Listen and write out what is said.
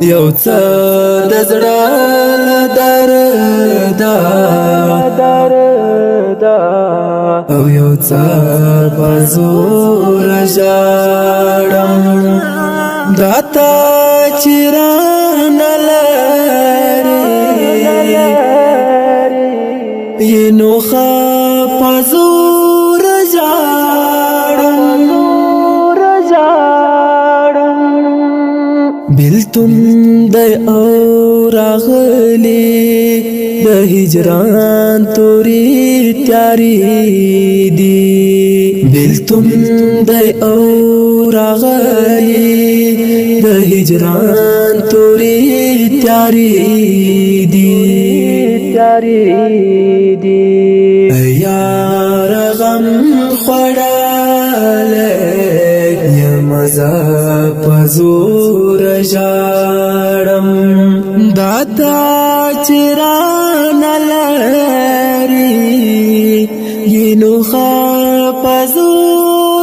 یو څه د زړه درد او یو څه په زور ژاړم دا تا چې رانه لرې نو ښه په زور ژاړم بیلتون دی او راغلی د هجران توری تیاری دی بیلتون دی او راغلی د هجران توری تیاری دی یار غم خوړلی مزا پزور ژاړم دا تا چې رانه لرې نو ښه په زور